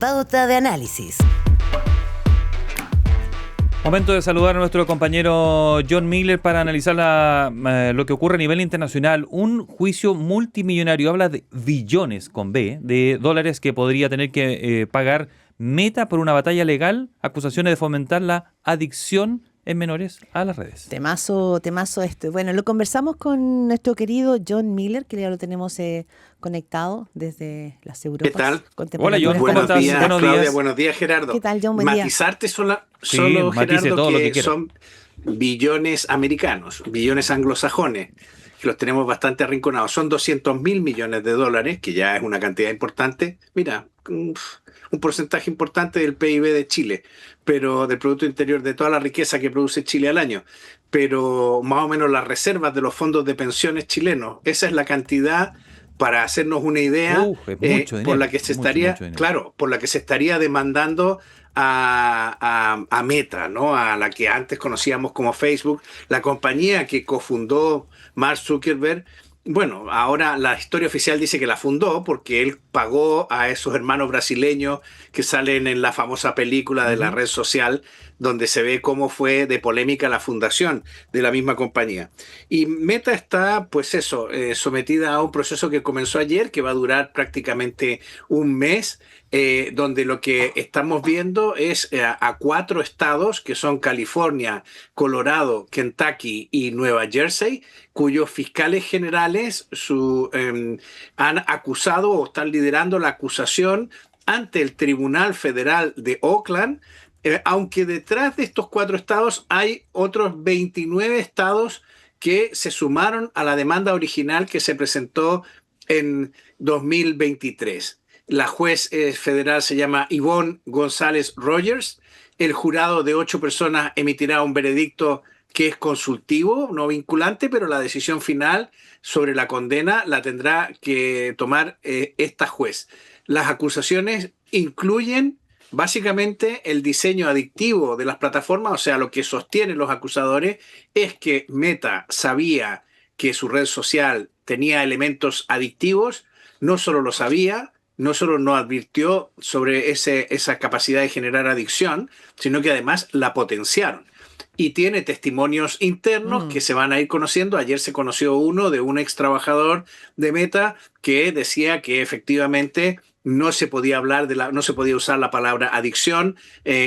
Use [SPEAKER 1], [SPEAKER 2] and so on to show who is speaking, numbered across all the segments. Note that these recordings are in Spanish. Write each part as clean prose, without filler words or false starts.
[SPEAKER 1] Pauta de análisis.
[SPEAKER 2] Momento de saludar a nuestro compañero John Miller para analizar lo que ocurre a nivel internacional. Un juicio multimillonario, habla de billones con B, de dólares que podría tener que pagar Meta por una batalla legal, acusaciones de fomentar la adicción en menores a las redes.
[SPEAKER 3] Temazo esto. Bueno, lo conversamos con nuestro querido John Miller, que ya lo tenemos conectado desde las Europas.
[SPEAKER 4] ¿Qué tal?
[SPEAKER 2] Hola John, ¿cómo
[SPEAKER 4] buenos
[SPEAKER 2] estás?
[SPEAKER 4] días,
[SPEAKER 2] Buenos
[SPEAKER 4] Claudia,
[SPEAKER 2] días.
[SPEAKER 4] buenos días, Gerardo.
[SPEAKER 3] ¿Qué tal, John? Buen día.
[SPEAKER 4] Matizarte solo
[SPEAKER 2] matice
[SPEAKER 4] Gerardo,
[SPEAKER 2] todo lo que
[SPEAKER 4] que
[SPEAKER 2] quiera.
[SPEAKER 4] son billones americanos, billones anglosajones, que los tenemos bastante arrinconados. Son 200.000 millones de dólares, que ya es una cantidad importante. Mira, un porcentaje importante del PIB de Chile, pero del Producto Interior, de toda la riqueza que produce Chile al año, pero más o menos las reservas de los fondos de pensiones chilenos. Esa es la cantidad, para hacernos una idea,
[SPEAKER 2] Es mucho dinero,
[SPEAKER 4] por la que se estaría,
[SPEAKER 2] mucho dinero.
[SPEAKER 4] claro, por la que se estaría demandando a Meta, ¿no? A la que antes conocíamos como Facebook, la compañía que cofundó Mark Zuckerberg. Bueno, ahora la historia oficial dice que la fundó porque él pagó a esos hermanos brasileños que salen en la famosa película de la red social, donde se ve cómo fue de polémica la fundación de la misma compañía. Y Meta está, pues eso, sometida a un proceso que comenzó ayer, que va a durar prácticamente un mes, donde lo que estamos viendo es a 4 estados, que son California, Colorado, Kentucky y Nueva Jersey, cuyos fiscales generales han acusado o están liderando la acusación ante el Tribunal Federal de Oakland, aunque detrás de estos 4 estados hay otros 29 estados que se sumaron a la demanda original que se presentó en 2023. La juez federal se llama Yvonne González Rogers. El jurado de 8 personas emitirá un veredicto que es consultivo, no vinculante, pero la decisión final sobre la condena la tendrá que tomar esta juez. Las acusaciones incluyen básicamente el diseño adictivo de las plataformas, o sea, lo que sostienen los acusadores es que Meta sabía que su red social tenía elementos adictivos, no solo lo sabía, no solo no advirtió sobre esa capacidad de generar adicción, sino que además la potenciaron. Y tiene testimonios internos que se van a ir conociendo. Ayer se conoció uno de un ex trabajador de Meta que decía que efectivamente no se podía hablar no se podía usar la palabra adicción,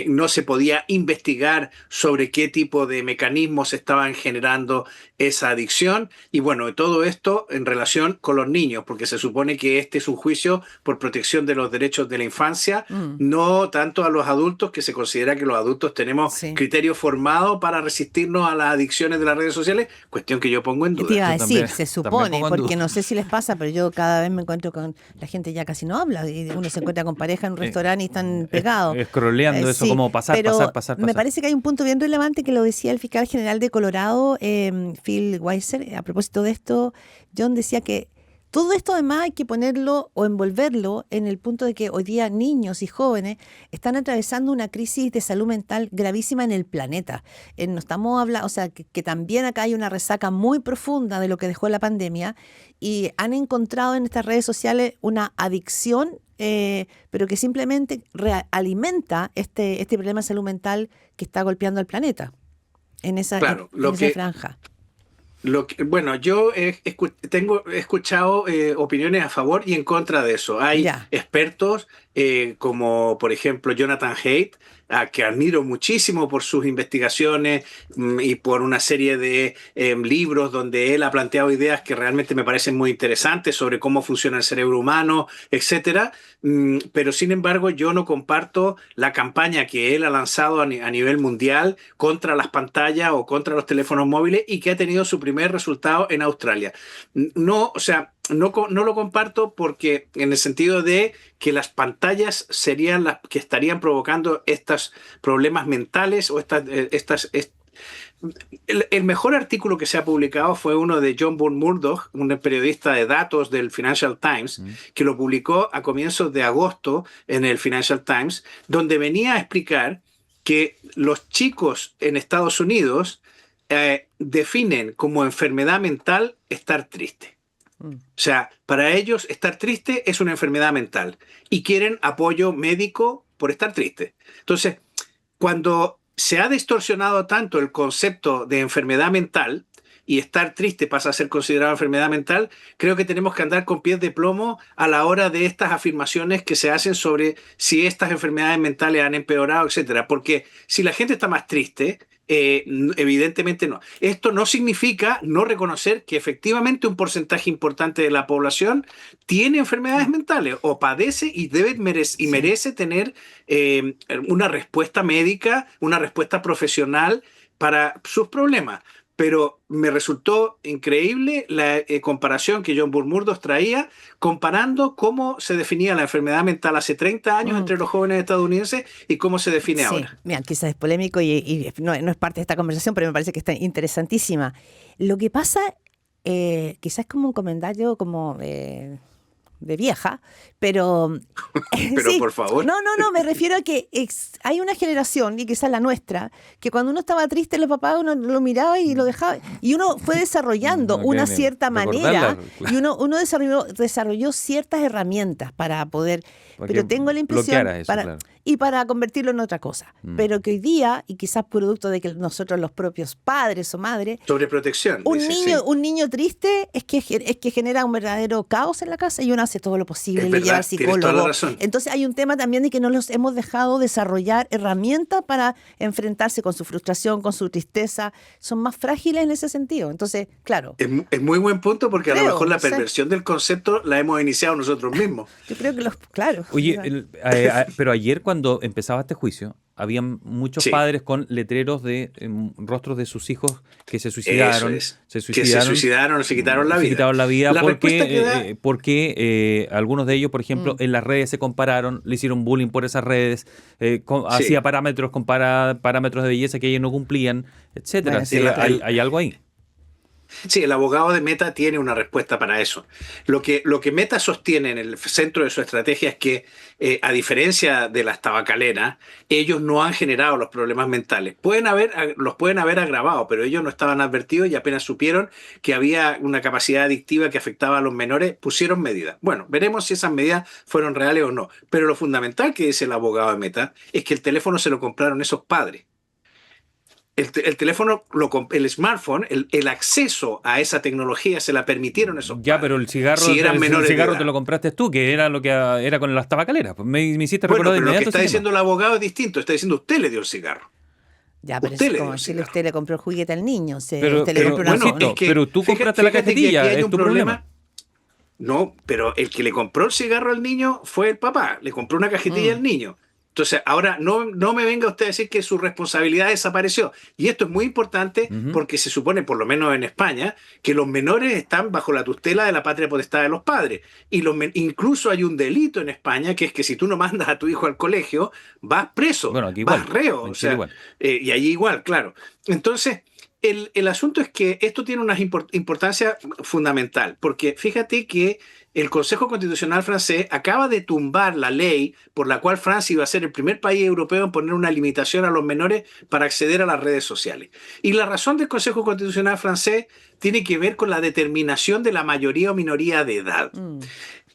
[SPEAKER 4] no se podía investigar sobre qué tipo de mecanismos estaban generando esa adicción. Y bueno, todo esto en relación con los niños, porque se supone que este es un juicio por protección de los derechos de la infancia, no tanto a los adultos, que se considera que los adultos tenemos criterio formado para resistirnos a las adicciones de las redes sociales, cuestión que yo pongo en duda.
[SPEAKER 3] Te iba a decir,
[SPEAKER 2] también,
[SPEAKER 3] se supone,
[SPEAKER 2] pongo en
[SPEAKER 3] porque
[SPEAKER 2] duda.
[SPEAKER 3] no sé si les pasa, pero yo cada vez me encuentro con la gente ya casi no habla, y uno se encuentra con pareja en un restaurante y están pegados.
[SPEAKER 2] Scrolleando eso, como pasar.
[SPEAKER 3] Me parece que hay un punto bien relevante que lo decía el fiscal general de Colorado, Phil Weiser. A propósito de esto, John decía que todo esto además hay que ponerlo o envolverlo en el punto de que hoy día niños y jóvenes están atravesando una crisis de salud mental gravísima en el planeta. No estamos hablando, o sea, que también acá hay una resaca muy profunda de lo que dejó la pandemia y han encontrado en estas redes sociales una adicción, pero que simplemente alimenta este problema de salud mental que está golpeando al planeta en esa franja.
[SPEAKER 4] Bueno, yo he escuchado opiniones a favor y en contra de eso. Hay expertos como, por ejemplo, Jonathan Haidt, a que admiro muchísimo por sus investigaciones y por una serie de libros donde él ha planteado ideas que realmente me parecen muy interesantes sobre cómo funciona el cerebro humano, etcétera. Pero sin embargo, yo no comparto la campaña que él ha lanzado a nivel mundial contra las pantallas o contra los teléfonos móviles y que ha tenido su primer resultado en Australia. No, o sea, no lo comparto porque en el sentido de que las pantallas serían las que estarían provocando estos problemas mentales o el mejor artículo que se ha publicado fue uno de John Bourne Murdoch, un periodista de datos del Financial Times, que lo publicó a comienzos de agosto en el Financial Times, donde venía a explicar que los chicos en Estados Unidos definen como enfermedad mental estar triste.
[SPEAKER 3] Mm.
[SPEAKER 4] O sea, para ellos estar triste es una enfermedad mental y quieren apoyo médico por estar triste. Entonces, cuando se ha distorsionado tanto el concepto de enfermedad mental y estar triste pasa a ser considerado enfermedad mental, creo que tenemos que andar con pies de plomo a la hora de estas afirmaciones que se hacen sobre si estas enfermedades mentales han empeorado, etcétera. Porque si la gente está más triste, evidentemente no. Esto no significa no reconocer que efectivamente un porcentaje importante de la población tiene enfermedades mentales o padece y
[SPEAKER 3] Sí.
[SPEAKER 4] merece tener una respuesta médica, una respuesta profesional para sus problemas. Pero me resultó increíble la comparación que John Burmurdos traía, comparando cómo se definía la enfermedad mental hace 30 años
[SPEAKER 3] Mm.
[SPEAKER 4] entre los jóvenes estadounidenses y cómo se define
[SPEAKER 3] Sí,
[SPEAKER 4] ahora.
[SPEAKER 3] mira, quizás es polémico y no es parte de esta conversación, pero me parece que está interesantísima. Lo que pasa, quizás es como un comentario como de vieja, pero
[SPEAKER 4] Pero
[SPEAKER 3] sí,
[SPEAKER 4] por favor,
[SPEAKER 3] no, me refiero a que hay una generación, y quizás la nuestra, que cuando uno estaba triste, los papás uno lo miraba y lo dejaba, y uno fue desarrollando
[SPEAKER 2] No
[SPEAKER 3] una
[SPEAKER 2] quieren
[SPEAKER 3] cierta manera,
[SPEAKER 2] recordarla,
[SPEAKER 3] y uno desarrolló ciertas herramientas para poder,
[SPEAKER 2] para
[SPEAKER 3] pero
[SPEAKER 2] que
[SPEAKER 3] tengo la impresión,
[SPEAKER 2] bloqueara eso, claro.
[SPEAKER 3] y para convertirlo en otra cosa,
[SPEAKER 2] Mm.
[SPEAKER 3] pero que hoy día, y quizás producto de que nosotros los propios padres o madres,
[SPEAKER 4] sobreprotección, dice, sí.
[SPEAKER 3] un niño triste es que genera un verdadero caos en la casa y uno hace todo lo posible,
[SPEAKER 4] Es
[SPEAKER 3] le lleva al
[SPEAKER 4] verdad, tienes toda la
[SPEAKER 3] psicólogo.
[SPEAKER 4] razón.
[SPEAKER 3] Entonces hay un tema también de que no los hemos dejado desarrollar herramientas para enfrentarse con su frustración, con su tristeza. Son más frágiles en ese sentido. Entonces, claro,
[SPEAKER 4] Es muy buen punto porque a lo
[SPEAKER 3] creo,
[SPEAKER 4] mejor
[SPEAKER 3] no
[SPEAKER 4] la
[SPEAKER 3] sé.
[SPEAKER 4] perversión del concepto la hemos iniciado nosotros mismos.
[SPEAKER 3] Yo creo que claro.
[SPEAKER 2] Oye, pero ayer cuando empezaba este juicio, habían muchos
[SPEAKER 4] Sí,
[SPEAKER 2] padres con letreros de rostros de sus hijos que se
[SPEAKER 4] eso
[SPEAKER 2] suicidaron,
[SPEAKER 4] es.
[SPEAKER 2] se
[SPEAKER 4] Que se
[SPEAKER 2] suicidaron,
[SPEAKER 4] suicidaron o se quitaron la
[SPEAKER 2] se
[SPEAKER 4] vida.
[SPEAKER 2] quitaron la vida
[SPEAKER 4] La respuesta que da,
[SPEAKER 2] porque algunos de ellos, por ejemplo,
[SPEAKER 3] Mm.
[SPEAKER 2] en las redes se compararon, le hicieron bullying por esas redes, hacía
[SPEAKER 4] sí,
[SPEAKER 2] parámetros con parámetros de belleza que ellos no cumplían, etcétera.
[SPEAKER 3] Bueno,
[SPEAKER 2] Así
[SPEAKER 3] sí,
[SPEAKER 2] que
[SPEAKER 3] claro.
[SPEAKER 2] hay algo ahí.
[SPEAKER 4] sí, el abogado de Meta tiene una respuesta para eso. Lo que Meta sostiene en el centro de su estrategia es que, a diferencia de las tabacaleras, ellos no han generado los problemas mentales. Los pueden haber agravado, pero ellos no estaban advertidos y apenas supieron que había una capacidad adictiva que afectaba a los menores, pusieron medidas. Bueno, veremos si esas medidas fueron reales o no. Pero lo fundamental que dice el abogado de Meta es que el teléfono se lo compraron esos padres. El teléfono, el smartphone, el acceso a esa tecnología se la permitieron esos
[SPEAKER 2] Ya, pero
[SPEAKER 4] padres, si eran
[SPEAKER 2] el
[SPEAKER 4] menores de
[SPEAKER 2] cigarro te
[SPEAKER 4] edad.
[SPEAKER 2] lo compraste tú, que era lo que era con las tabacaleras. Pues me hiciste
[SPEAKER 4] Bueno,
[SPEAKER 2] recordar de
[SPEAKER 4] pero lo que
[SPEAKER 2] inmediato
[SPEAKER 4] está
[SPEAKER 2] ese
[SPEAKER 4] diciendo
[SPEAKER 2] tema.
[SPEAKER 4] el abogado es distinto. Está diciendo usted le dio el cigarro.
[SPEAKER 3] Ya, pero es
[SPEAKER 4] Usted le dio
[SPEAKER 3] como
[SPEAKER 4] el
[SPEAKER 3] decirle
[SPEAKER 4] cigarro.
[SPEAKER 3] usted le compró el juguete al niño,
[SPEAKER 2] Pero,
[SPEAKER 3] usted le
[SPEAKER 2] pero,
[SPEAKER 3] compró una
[SPEAKER 4] Bueno,
[SPEAKER 3] moto.
[SPEAKER 4] es que
[SPEAKER 2] pero tú compraste la
[SPEAKER 4] fíjate que aquí
[SPEAKER 2] cajetilla,
[SPEAKER 4] hay
[SPEAKER 2] es
[SPEAKER 4] un
[SPEAKER 2] tu problema.
[SPEAKER 4] problema. No, pero el que le compró el cigarro al niño fue el papá. Le compró una cajetilla
[SPEAKER 3] Mm,
[SPEAKER 4] al niño. Entonces, ahora no me venga usted a decir que su responsabilidad desapareció. Y esto es muy importante
[SPEAKER 2] Ujú.
[SPEAKER 4] porque se supone, por lo menos en España, que los menores están bajo la tutela de la patria potestad de los padres. Y incluso hay un delito en España que es que si tú no mandas a tu hijo al colegio, vas preso,
[SPEAKER 2] Bueno, aquí
[SPEAKER 4] vas
[SPEAKER 2] igual.
[SPEAKER 4] reo.
[SPEAKER 2] En
[SPEAKER 4] O
[SPEAKER 2] Chile
[SPEAKER 4] sea,
[SPEAKER 2] igual.
[SPEAKER 4] y allí igual, claro. Entonces, el asunto es que esto tiene una importancia fundamental, porque fíjate que el Consejo Constitucional francés acaba de tumbar la ley por la cual Francia iba a ser el primer país europeo en poner una limitación a los menores para acceder a las redes sociales. Y la razón del Consejo Constitucional francés tiene que ver con la determinación de la mayoría o minoría de edad.
[SPEAKER 3] mm,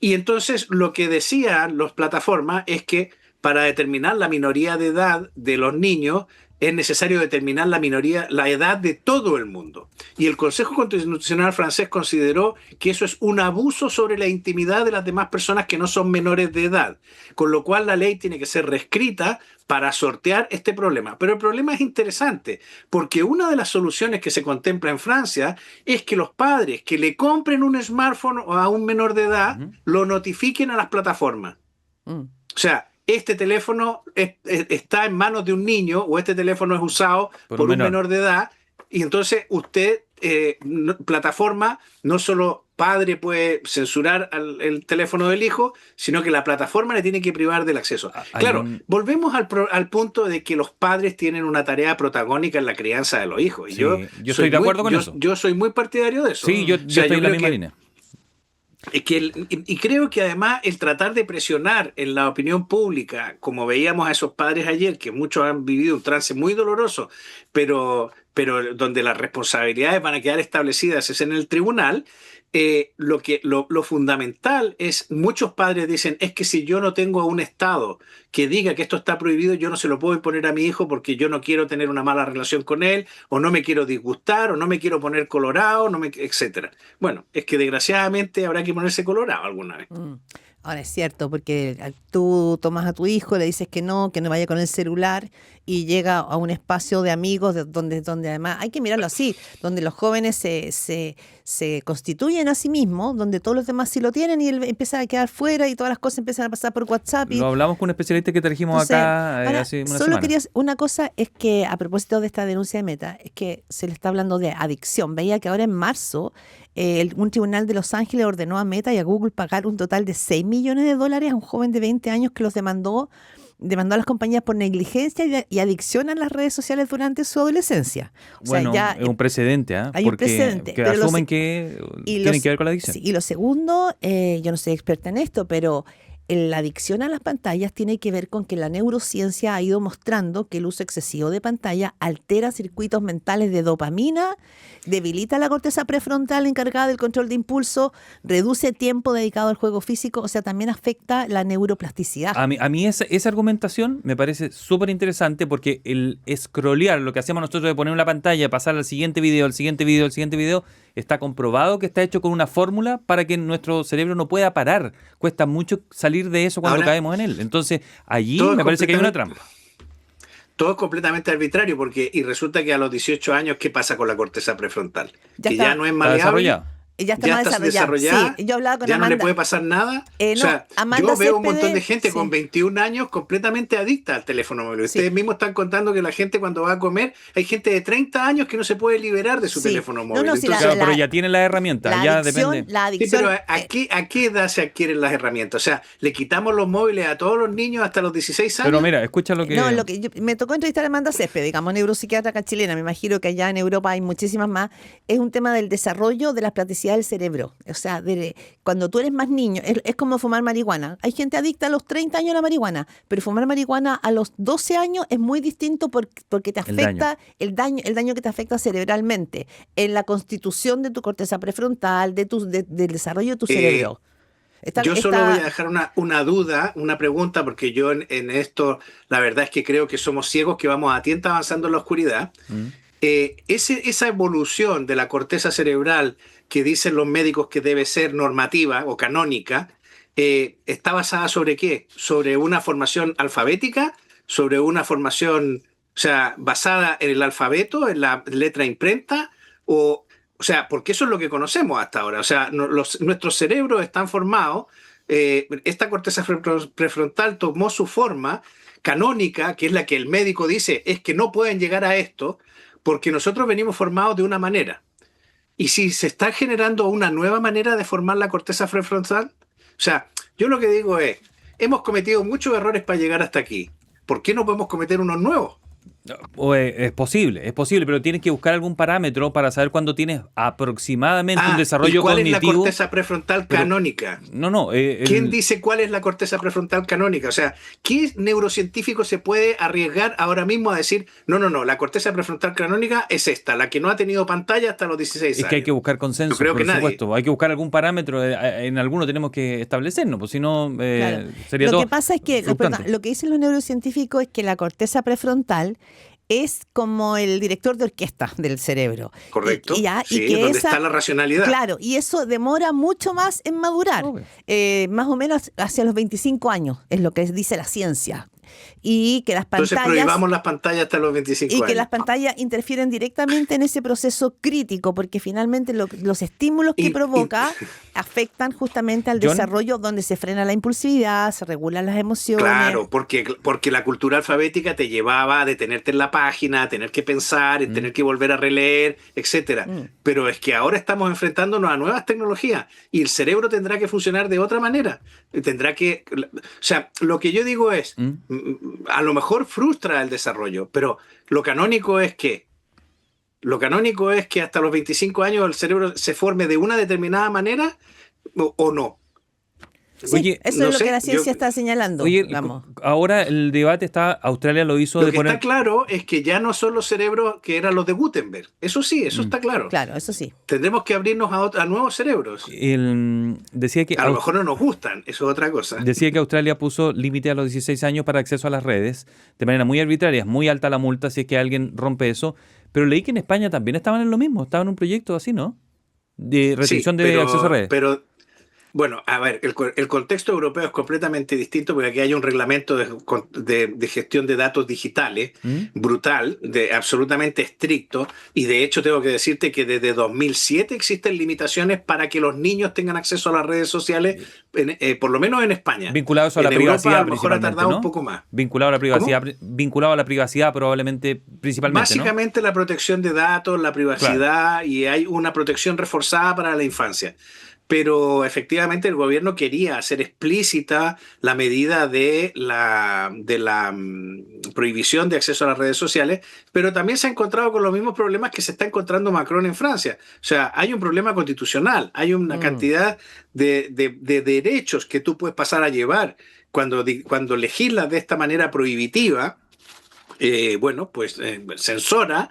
[SPEAKER 4] Y entonces lo que decían las plataformas es que para determinar la minoría de edad de los niños es necesario determinar la edad de todo el mundo. Y el Consejo Constitucional francés consideró que eso es un abuso sobre la intimidad de las demás personas que no son menores de edad, con lo cual la ley tiene que ser reescrita para sortear este problema. Pero el problema es interesante, porque una de las soluciones que se contempla en Francia es que los padres que le compren un smartphone a un menor de edad
[SPEAKER 2] Ujú.
[SPEAKER 4] lo notifiquen a las plataformas.
[SPEAKER 3] mm.
[SPEAKER 4] O sea, este teléfono está en manos de un niño o este teléfono es usado
[SPEAKER 2] Por
[SPEAKER 4] por
[SPEAKER 2] un
[SPEAKER 4] un
[SPEAKER 2] menor.
[SPEAKER 4] menor de edad y entonces usted, plataforma, no solo padre puede censurar el teléfono del hijo, sino que la plataforma le tiene que privar del acceso.
[SPEAKER 2] Hay
[SPEAKER 4] Claro,
[SPEAKER 2] un...
[SPEAKER 4] volvemos al punto de que los padres tienen una tarea protagónica en la crianza de los hijos. Y
[SPEAKER 2] Sí, yo estoy
[SPEAKER 4] soy
[SPEAKER 2] de acuerdo con eso.
[SPEAKER 4] yo soy muy partidario de eso.
[SPEAKER 2] Sí, yo
[SPEAKER 4] O sea,
[SPEAKER 2] estoy en la
[SPEAKER 4] creo
[SPEAKER 2] misma
[SPEAKER 4] que
[SPEAKER 2] línea.
[SPEAKER 4] es que y creo que además el tratar de presionar en la opinión pública, como veíamos a esos padres ayer, que muchos han vivido un trance muy doloroso, pero pero donde las responsabilidades van a quedar establecidas es en el tribunal. Lo fundamental es, muchos padres dicen, es que si yo no tengo un Estado que diga que esto está prohibido, yo no se lo puedo imponer a mi hijo porque yo no quiero tener una mala relación con él, o no me quiero disgustar, o no me quiero poner colorado, etcétera. Bueno, es que desgraciadamente habrá que ponerse colorado alguna vez.
[SPEAKER 3] Ahora es cierto, porque tú tomas a tu hijo, le dices que no vaya con el celular y llega a un espacio de amigos donde además hay que mirarlo así, donde los jóvenes se constituyen a sí mismos, donde todos los demás sí lo tienen y él empieza a quedar fuera y todas las cosas empiezan a pasar por WhatsApp.
[SPEAKER 2] Lo hablamos con un especialista que trajimos acá hace una semana.
[SPEAKER 3] Una cosa es que, a propósito de esta denuncia de Meta, es que se le está hablando de adicción. Veía que ahora en marzo un tribunal de Los Ángeles ordenó a Meta y a Google pagar un total de $6 millones a un joven de 20 años que los demandó a las compañías por negligencia y adicción a las redes sociales durante su adolescencia.
[SPEAKER 2] Bueno, ya es un precedente,
[SPEAKER 3] hay un precedente.
[SPEAKER 2] Que asumen que tienen que ver con la adicción.
[SPEAKER 3] Sí, y lo segundo, yo no soy experta en esto, pero la adicción a las pantallas tiene que ver con que la neurociencia ha ido mostrando que el uso excesivo de pantalla altera circuitos mentales de dopamina, debilita la corteza prefrontal encargada del control de impulso, reduce tiempo dedicado al juego físico, o sea, también afecta la neuroplasticidad.
[SPEAKER 2] A mí esa argumentación me parece súper interesante porque el scrollear, lo que hacemos nosotros de poner una pantalla, pasar al siguiente video, al siguiente video, está comprobado que está hecho con una fórmula para que nuestro cerebro no pueda parar. Cuesta mucho salir de eso cuando caemos en él. Entonces, allí me parece que hay una trampa.
[SPEAKER 4] Todo es completamente arbitrario y resulta que a los 18 años, ¿qué pasa con la corteza prefrontal? Ya no es maleable.
[SPEAKER 3] Ya está desarrollada. Sí, yo hablaba con
[SPEAKER 4] ya
[SPEAKER 3] Amanda.
[SPEAKER 4] No le puede pasar nada. Yo veo un montón de gente con 21 años completamente adicta al teléfono móvil. Ustedes mismos están contando que la gente cuando va a comer, hay gente de 30 años que no se puede liberar de su teléfono móvil.
[SPEAKER 2] Pero ya tienen las herramientas.
[SPEAKER 3] La
[SPEAKER 2] depende.
[SPEAKER 3] adicción,
[SPEAKER 4] pero ¿a qué edad se adquieren las herramientas? O sea, le quitamos los móviles a todos los niños hasta los 16 años.
[SPEAKER 2] Pero mira, escucha lo que...
[SPEAKER 3] me tocó entrevistar a Amanda Césped, digamos, neuropsiquiatra acá chilena. Me imagino que allá en Europa hay muchísimas más. Es un tema del desarrollo de la plasticidad del cerebro. O sea, cuando tú eres más niño, es como fumar marihuana. Hay gente adicta a los 30 años a la marihuana, pero fumar marihuana a los 12 años es muy distinto porque te afecta el daño que te afecta cerebralmente, en la constitución de tu corteza prefrontal, del desarrollo de tu cerebro.
[SPEAKER 4] Solo voy a dejar una duda, una pregunta, porque yo en esto, la verdad es que creo que somos ciegos que vamos a tienta avanzando en la oscuridad. Esa evolución de la corteza cerebral que dicen los médicos que debe ser normativa o canónica, ¿está basada sobre qué? ¿Sobre una formación alfabética? ¿Sobre una formación, basada en el alfabeto, en la letra imprenta? O sea, porque eso es lo que conocemos hasta ahora. O sea, nuestros cerebros están formados, esta corteza prefrontal tomó su forma canónica, que es la que el médico dice, es que no pueden llegar a esto, porque nosotros venimos formados de una manera. Y si se está generando una nueva manera de formar la corteza prefrontal, yo lo que digo es, hemos cometido muchos errores para llegar hasta aquí. ¿Por qué no podemos cometer unos nuevos?
[SPEAKER 2] Es posible, pero tienes que buscar algún parámetro para saber cuándo tienes aproximadamente un desarrollo cognitivo.
[SPEAKER 4] ¿Cuál es la corteza prefrontal canónica? ¿Quién dice cuál es la corteza prefrontal canónica? O sea, ¿qué neurocientífico se puede arriesgar ahora mismo a decir, no, la corteza prefrontal canónica es esta, la que no ha tenido pantalla hasta los 16 años?
[SPEAKER 2] Es que hay que buscar consenso, por supuesto. Hay que buscar algún parámetro, en alguno tenemos que establecernos, pues si no sería todo.
[SPEAKER 3] Lo que pasa es que lo que dicen los neurocientíficos es que la corteza prefrontal es como el director de orquesta del cerebro.
[SPEAKER 4] Correcto.
[SPEAKER 3] Y que
[SPEAKER 4] donde está la racionalidad.
[SPEAKER 3] Claro, y eso demora mucho más en madurar. Más o menos hacia los 25 años, es lo que dice la ciencia. Y que las pantallas...
[SPEAKER 4] Entonces prohibamos las pantallas hasta los 25 años.
[SPEAKER 3] Y que las pantallas interfieren directamente en ese proceso crítico, porque finalmente los estímulos que provoca afectan justamente al desarrollo, donde se frena la impulsividad, se regulan las emociones.
[SPEAKER 4] Claro, porque la cultura alfabética te llevaba a detenerte en la página, a tener que pensar, a tener que volver a releer, etcétera. Pero es que ahora estamos enfrentándonos a nuevas tecnologías y el cerebro tendrá que funcionar de otra manera. Lo que yo digo es, a lo mejor frustra el desarrollo, pero lo canónico es que hasta los 25 años el cerebro se forme de una determinada manera o no.
[SPEAKER 3] Sí,
[SPEAKER 2] Oye,
[SPEAKER 3] eso
[SPEAKER 4] no
[SPEAKER 3] es lo
[SPEAKER 4] sé,
[SPEAKER 3] que la ciencia
[SPEAKER 4] yo-
[SPEAKER 3] está señalando.
[SPEAKER 2] Oye,
[SPEAKER 3] Digamos.
[SPEAKER 2] ahora el debate está, Australia lo hizo
[SPEAKER 4] Lo
[SPEAKER 2] de
[SPEAKER 4] que
[SPEAKER 2] poner...
[SPEAKER 4] está claro es que ya no son los cerebros que eran los de Gutenberg. Eso sí, eso está claro.
[SPEAKER 3] Claro, eso sí.
[SPEAKER 4] Tendremos que abrirnos a nuevos cerebros.
[SPEAKER 2] Decía que
[SPEAKER 4] A lo mejor no nos gustan, eso es otra cosa.
[SPEAKER 2] Decía que Australia puso límite a los 16 años para acceso a las redes de manera muy arbitraria. Es muy alta la multa si es que alguien rompe eso. Pero leí que en España también estaban en lo mismo. Estaban en un proyecto así, ¿no? De restricción
[SPEAKER 4] Sí,
[SPEAKER 2] de acceso a redes.
[SPEAKER 4] pero bueno, a ver, el contexto europeo es completamente distinto porque aquí hay un reglamento de gestión de datos digitales
[SPEAKER 2] ¿Mm?
[SPEAKER 4] brutal, absolutamente estricto, y de hecho tengo que decirte que desde 2007 existen limitaciones para que los niños tengan acceso a las redes sociales, por lo menos en España.
[SPEAKER 2] Vinculado eso a la
[SPEAKER 4] En Europa
[SPEAKER 2] privacidad
[SPEAKER 4] a lo mejor ha
[SPEAKER 2] principalmente,
[SPEAKER 4] tardado
[SPEAKER 2] ¿no?
[SPEAKER 4] un poco más.
[SPEAKER 2] Vinculado a la privacidad, vinculado a la privacidad probablemente, principalmente, ¿no?
[SPEAKER 4] Básicamente la protección de datos, la privacidad, y hay una protección reforzada para la infancia. Pero efectivamente el gobierno quería hacer explícita la medida de la prohibición de acceso a las redes sociales, pero también se ha encontrado con los mismos problemas que se está encontrando Macron en Francia. O sea, hay un problema constitucional, hay una cantidad de derechos que tú puedes pasar a llevar cuando legislas de esta manera prohibitiva. Censora,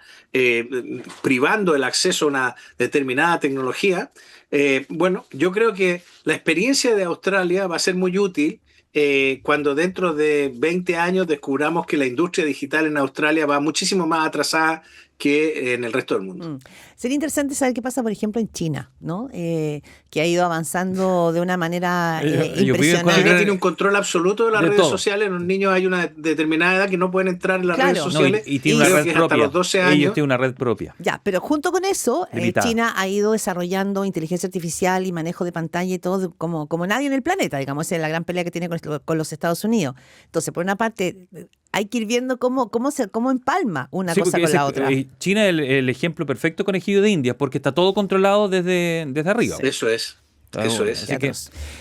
[SPEAKER 4] privando el acceso a una determinada tecnología. Yo creo que la experiencia de Australia va a ser muy útil cuando dentro de 20 años descubramos que la industria digital en Australia va muchísimo más atrasada que en el resto del mundo.
[SPEAKER 3] Sería interesante saber qué pasa, por ejemplo, en China, ¿no? Que ha ido avanzando de una manera
[SPEAKER 2] Ellos viven con
[SPEAKER 3] impresionante.
[SPEAKER 4] China tiene un control absoluto de las
[SPEAKER 2] de
[SPEAKER 4] redes
[SPEAKER 2] todo.
[SPEAKER 4] sociales. Los niños hay una determinada edad que no pueden entrar en las
[SPEAKER 3] Claro.
[SPEAKER 4] redes
[SPEAKER 3] No,
[SPEAKER 4] sociales.
[SPEAKER 2] y tiene
[SPEAKER 4] Creo
[SPEAKER 2] una red
[SPEAKER 4] que es hasta
[SPEAKER 2] propia.
[SPEAKER 4] los 12
[SPEAKER 2] Ellos
[SPEAKER 4] años.
[SPEAKER 2] tienen una red propia.
[SPEAKER 3] Ya, pero junto con eso,
[SPEAKER 2] Limitada.
[SPEAKER 3] China ha ido desarrollando inteligencia artificial y manejo de pantalla y todo como nadie en el planeta, digamos. Esa es la gran pelea que tiene con los Estados Unidos. Entonces, por una parte, hay que ir viendo cómo empalma una
[SPEAKER 2] Sí,
[SPEAKER 3] cosa
[SPEAKER 2] porque
[SPEAKER 3] con la otra.
[SPEAKER 2] China es el ejemplo perfecto conejillo de Indias, porque está todo controlado desde arriba.
[SPEAKER 4] Eso es. Eso es.
[SPEAKER 2] Así que,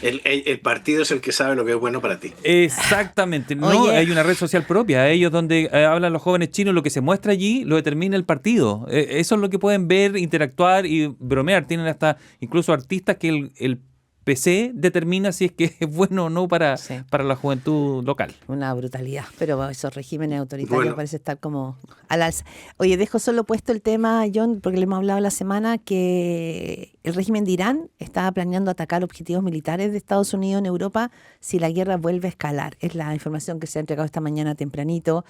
[SPEAKER 4] El partido es el que sabe lo que es bueno para ti.
[SPEAKER 2] exactamente. No,
[SPEAKER 3] Oye.
[SPEAKER 2] hay una red social propia. Ellos donde hablan los jóvenes chinos, lo que se muestra allí lo determina el partido. Eso es lo que pueden ver, interactuar y bromear. Tienen hasta incluso artistas que el PC determina si es que es bueno o no para la juventud local.
[SPEAKER 3] Una brutalidad, pero esos regímenes autoritarios
[SPEAKER 4] Bueno.
[SPEAKER 3] parece estar como al alza. Oye, dejo solo puesto el tema, John, porque le hemos hablado la semana que el régimen de Irán estaba planeando atacar objetivos militares de Estados Unidos en Europa si la guerra vuelve a escalar. Es la información que se ha entregado esta mañana tempranito.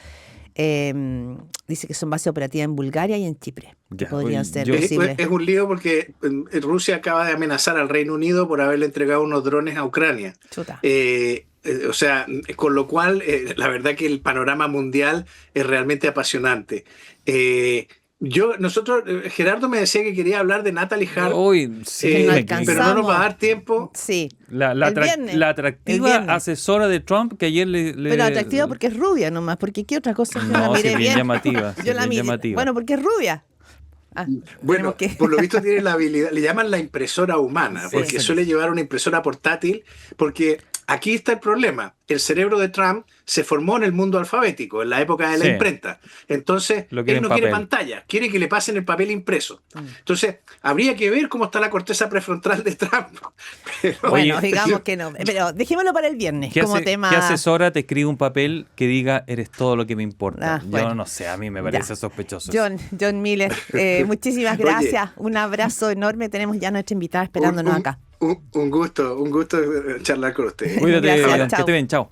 [SPEAKER 3] Dice que son bases operativas en Bulgaria y en Chipre. Que
[SPEAKER 2] Ya,
[SPEAKER 3] podrían
[SPEAKER 2] oye,
[SPEAKER 3] ser
[SPEAKER 2] yo-
[SPEAKER 3] posibles.
[SPEAKER 4] Es un lío porque Rusia acaba de amenazar al Reino Unido por haberle entregado unos drones a Ucrania.
[SPEAKER 3] Chuta.
[SPEAKER 4] O sea, con lo cual, la verdad que el panorama mundial es realmente apasionante. Gerardo me decía que quería hablar de Natalie Hart,
[SPEAKER 2] Uy, sí,
[SPEAKER 3] Que no
[SPEAKER 2] me-
[SPEAKER 3] alcanzamos.
[SPEAKER 4] pero no nos va a dar tiempo.
[SPEAKER 3] Sí,
[SPEAKER 2] la
[SPEAKER 3] el viernes.
[SPEAKER 2] la
[SPEAKER 3] El
[SPEAKER 2] atractiva
[SPEAKER 3] viernes.
[SPEAKER 2] asesora de Trump que ayer le
[SPEAKER 3] pero atractiva porque es rubia nomás, porque qué otra cosa yo la
[SPEAKER 2] No, sí,
[SPEAKER 3] miré
[SPEAKER 2] bien
[SPEAKER 3] bien.
[SPEAKER 2] llamativa, sí,
[SPEAKER 3] Yo la
[SPEAKER 2] bien
[SPEAKER 3] miré.
[SPEAKER 2] llamativa.
[SPEAKER 3] Bueno, porque es rubia.
[SPEAKER 4] Bueno,
[SPEAKER 3] tenemos que-
[SPEAKER 4] por lo visto tiene la habilidad, le llaman la impresora humana,
[SPEAKER 3] Sí,
[SPEAKER 4] porque
[SPEAKER 3] sí.
[SPEAKER 4] suele llevar una impresora portátil, porque aquí está el problema. El cerebro de Trump se formó en el mundo alfabético, en la época de la
[SPEAKER 2] Sí.
[SPEAKER 4] imprenta. Entonces,
[SPEAKER 2] Lo quiere
[SPEAKER 4] él no
[SPEAKER 2] en
[SPEAKER 4] quiere
[SPEAKER 2] papel.
[SPEAKER 4] pantalla, quiere que le pasen el papel impreso. Entonces, habría que ver cómo está la corteza prefrontal de Trump. Pero-
[SPEAKER 3] Bueno,
[SPEAKER 2] Oye,
[SPEAKER 3] digamos que no. Pero dejémoslo para el viernes como tema.
[SPEAKER 2] ¿Qué asesora te escribe un papel que diga eres todo lo que me importa?
[SPEAKER 3] Ah,
[SPEAKER 2] Yo
[SPEAKER 3] bueno.
[SPEAKER 2] no sé, a mí me parece
[SPEAKER 3] Ya.
[SPEAKER 2] sospechoso.
[SPEAKER 3] John Miller, muchísimas
[SPEAKER 4] Oye.
[SPEAKER 3] gracias. Un abrazo enorme. Tenemos ya a nuestra invitada esperándonos acá.
[SPEAKER 4] Un gusto charlar con ustedes.
[SPEAKER 2] Cuídate,
[SPEAKER 3] Gracias,
[SPEAKER 2] que
[SPEAKER 3] chao.
[SPEAKER 2] esté bien, chao.